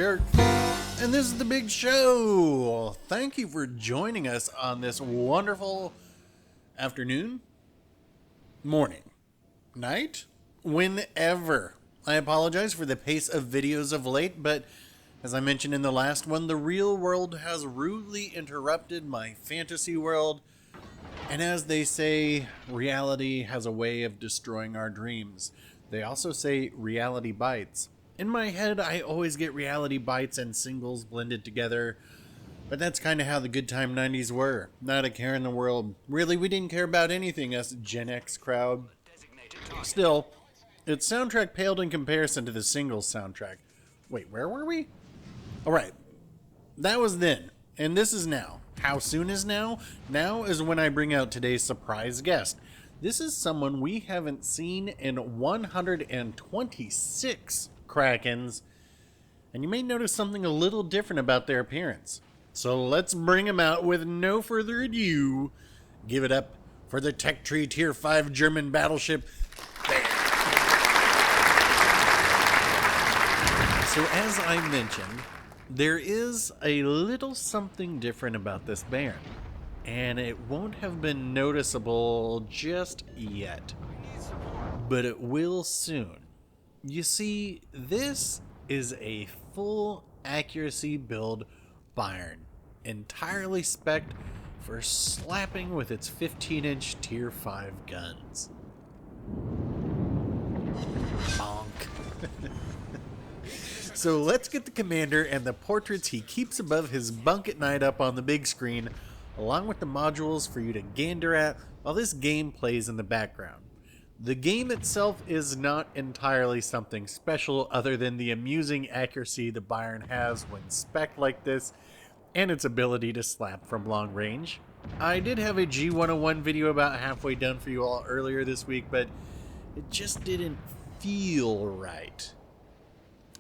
Ermahgerd, and this is the big show. Thank you for joining us on this wonderful afternoon, morning, night, whenever. I apologize for the pace of videos of late, but as I mentioned in the last one, the real world has rudely interrupted my fantasy world. And as they say, reality has a way of destroying our dreams. They also say reality bites. In my head, I always get reality bites and singles blended together. But that's kind of how the good time 90s were. Not a care in the world. Really, we didn't care about anything, us Gen X crowd. Still, its soundtrack paled in comparison to the singles soundtrack. Wait, where were we? Alright, that was then, and this is now. How soon is now? Now is when I bring out today's surprise guest. This is someone we haven't seen in 126 Krakens, and you may notice something a little different about their appearance. So let's bring him out with no further ado. Give it up for the Tech Tree Tier 5 German battleship, Bayern. So as I mentioned, there is a little something different about this Bayern, and it won't have been noticeable just yet, but it will soon. You see, this is a full accuracy build Bayern, entirely spec'd for slapping with its 15-inch Tier 5 guns. Bonk. So let's get the commander and the portraits he keeps above his bunk at night up on the big screen, along with the modules for you to gander at while this game plays in the background. The game itself is not entirely something special other than the amusing accuracy the Bayern has when spec'd like this, and its ability to slap from long range. I did have a G101 video about halfway done for you all earlier this week, but it just didn't feel right.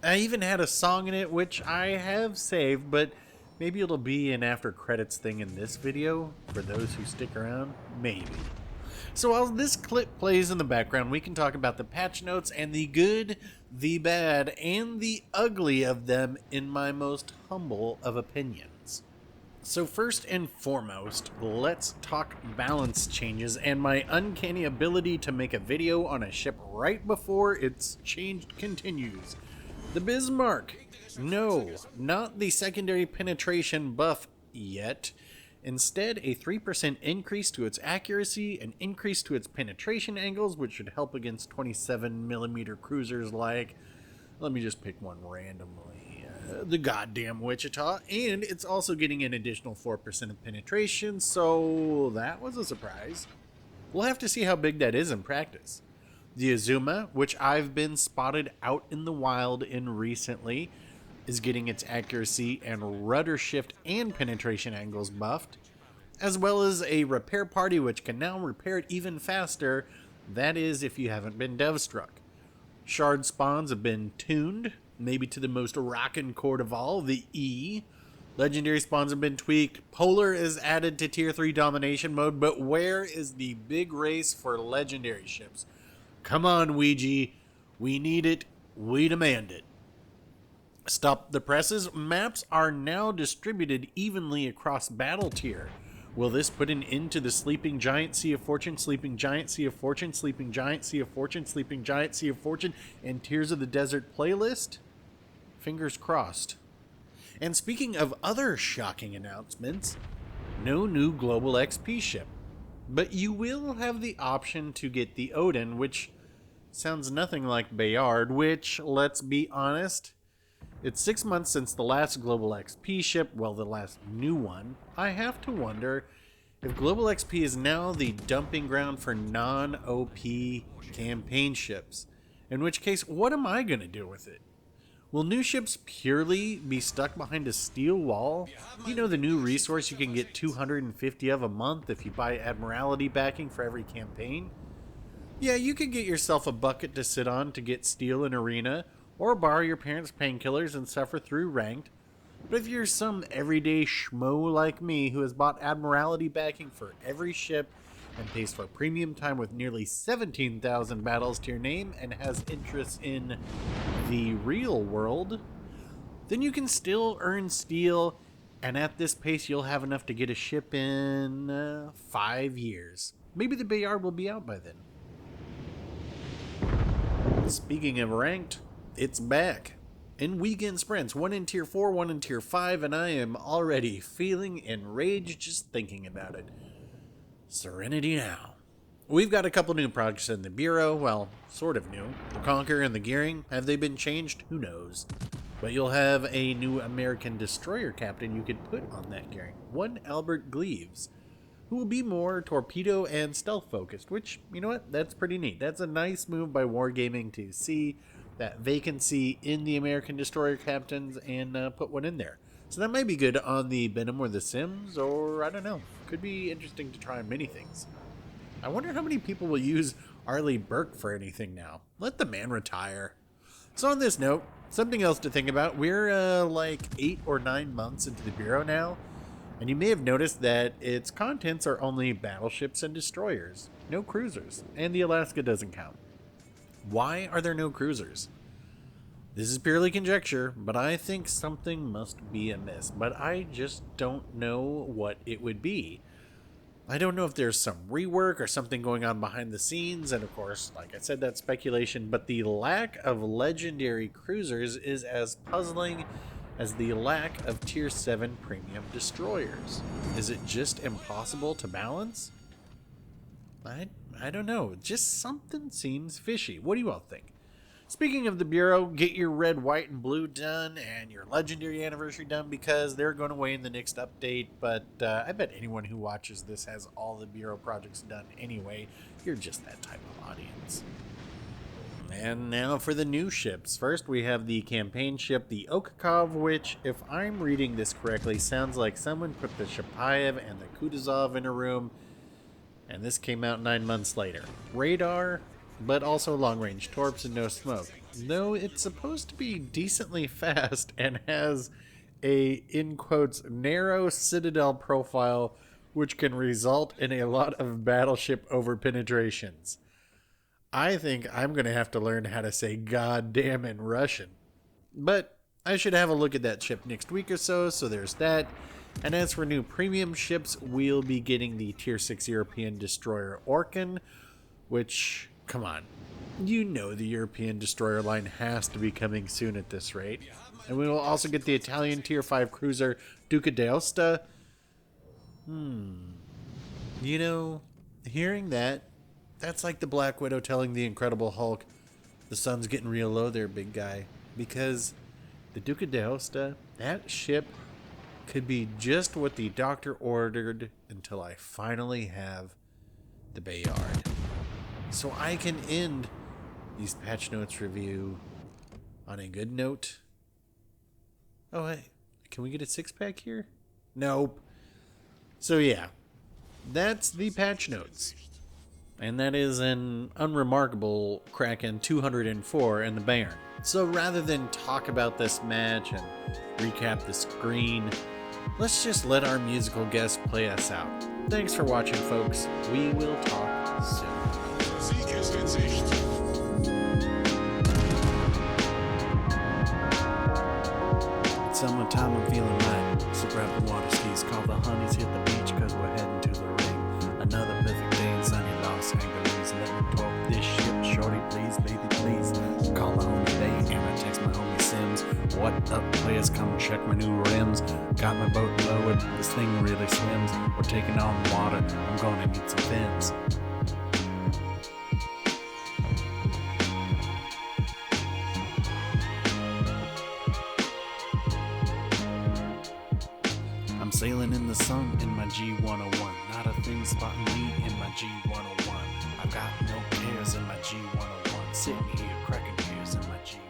I even had a song in it, which I have saved, but maybe it'll be an after credits thing in this video, for those who stick around, maybe. So while this clip plays in the background, we can talk about the patch notes and the good, the bad, and the ugly of them in my most humble of opinions. So first and foremost, let's talk balance changes and my uncanny ability to make a video on a ship right before its change continues. The Bismarck. No, not the secondary penetration buff yet. Instead, a 3% increase to its accuracy, an increase to its penetration angles, which should help against 27mm cruisers like, let me just pick one randomly, the goddamn Wichita, and it's also getting an additional 4% of penetration, so that was a surprise. We'll have to see how big that is in practice. The Azuma, which I've been spotted out in the wild in recently, is getting its accuracy and rudder shift and penetration angles buffed, as well as a repair party which can now repair it even faster, that is if you haven't been dev struck. Shard spawns have been tuned, maybe to the most rockin' chord of all, the E. Legendary spawns have been tweaked, Polar is added to Tier 3 domination mode, but where is the big race for legendary ships? Come on, Ouija. We need it. We demand it. Stop the presses. Maps are now distributed evenly across battle tier. Will this put an end to the Sleeping Giant, Sea of Fortune, Sleeping Giant, Sea of Fortune, Sleeping Giant, Sea of Fortune, Sleeping Giant, Sea of Fortune, and Tears of the Desert playlist? Fingers crossed. And speaking of other shocking announcements, no new Global XP ship. But you will have the option to get the Odin, which sounds nothing like Bayard, which, let's be honest, it's 6 months since the last Global XP ship, well, the last new one. I have to wonder if Global XP is now the dumping ground for non-OP campaign ships, in which case, what am I going to do with it? Will new ships purely be stuck behind a steel wall? You know, the new resource you can get 250 of a month if you buy Admiralty backing for every campaign? Yeah, you could get yourself a bucket to sit on to get steel in arena, or borrow your parents' painkillers and suffer through ranked. But if you're some everyday schmo like me who has bought Admiralty backing for every ship and pays for premium time with nearly 17,000 battles to your name and has interests in the real world, then you can still earn steel, and at this pace you'll have enough to get a ship in 5 years. Maybe the Bayard will be out by then. Speaking of ranked, it's back. In weekend sprints, one in tier 4, one in tier 5, and I am already feeling enraged just thinking about it. Serenity now. We've got a couple new projects in the Bureau, well, sort of new. The Conquer and the Gearing, have they been changed? Who knows. But you'll have a new American destroyer captain you could put on that Gearing. One Albert Gleaves, who will be more torpedo and stealth focused, which, you know what, that's pretty neat. That's a nice move by Wargaming to see that vacancy in the American destroyer captains and put one in there. So that might be good on the Benham or the Sims, or I don't know. Could be interesting to try on many things. I wonder how many people will use Arleigh Burke for anything now. Let the man retire. So on this note, something else to think about. We're like 8 or 9 months into the Bureau now, and you may have noticed that its contents are only battleships and destroyers. No cruisers, and the Alaska doesn't count. Why are there no cruisers? This is purely conjecture, but I think something must be amiss, but I just don't know what it would be. I don't know if there's some rework or something going on behind the scenes, and of course, like I said, that's speculation, but the lack of legendary cruisers is as puzzling as the lack of tier 7 premium destroyers. Is it just impossible to balance? I don't know. Just something seems fishy. What do you all think? Speaking of the Bureau, get your red, white, and blue done and your legendary anniversary done because they're going away in the next update. But I bet anyone who watches this has all the Bureau projects done anyway. You're just that type of audience. And now for the new ships. First, we have the campaign ship, the Cove, which, if I'm reading this correctly, sounds like someone put the Shapayev and the Kutuzov in a room, and this came out 9 months later. Radar, but also long-range torps and no smoke. Though it's supposed to be decently fast and has a, in quotes, narrow citadel profile, which can result in a lot of battleship over-penetrations. I think I'm going to have to learn how to say goddamn in Russian. But I should have a look at that ship next week or so there's that. And as for new premium ships, we'll be getting the Tier 6 European destroyer Orkan, which, come on, you know the European destroyer line has to be coming soon at this rate. And we will also get the Italian Tier 5 cruiser Duca d'Aosta. You know, hearing that, that's like the Black Widow telling the Incredible Hulk, the sun's getting real low there, big guy. Because the Duca d'Aosta, that ship could be just what the doctor ordered until I finally have the Bayard. So I can end these patch notes review on a good note. Oh, hey, can we get a 6-pack here? Nope. So yeah, that's the patch notes. And that is an unremarkable Kraken 204 in the Bayern. So rather than talk about this match and recap the screen, let's just let our musical guest play us out. Thanks for watching, folks. We will talk soon. It's summertime, I'm feeling right. So grab the water skis, call the honeys, hit the beach, cause we're heading to the ring. Another perfect day in sunny Los Angeles. Let me torp this ship, shorty, please, baby, please. Call my homey Bey and I text my homey Sims. What up, playas? Come check my new rims. Got my boat lowered, this thing really swims. We're taking on the water, I'm gonna need some fins. I'm sailing in the sun in my G101. Not a thing spotting me in my G101. I've got no cares in my G101. Sitting here cracking beers in my G101.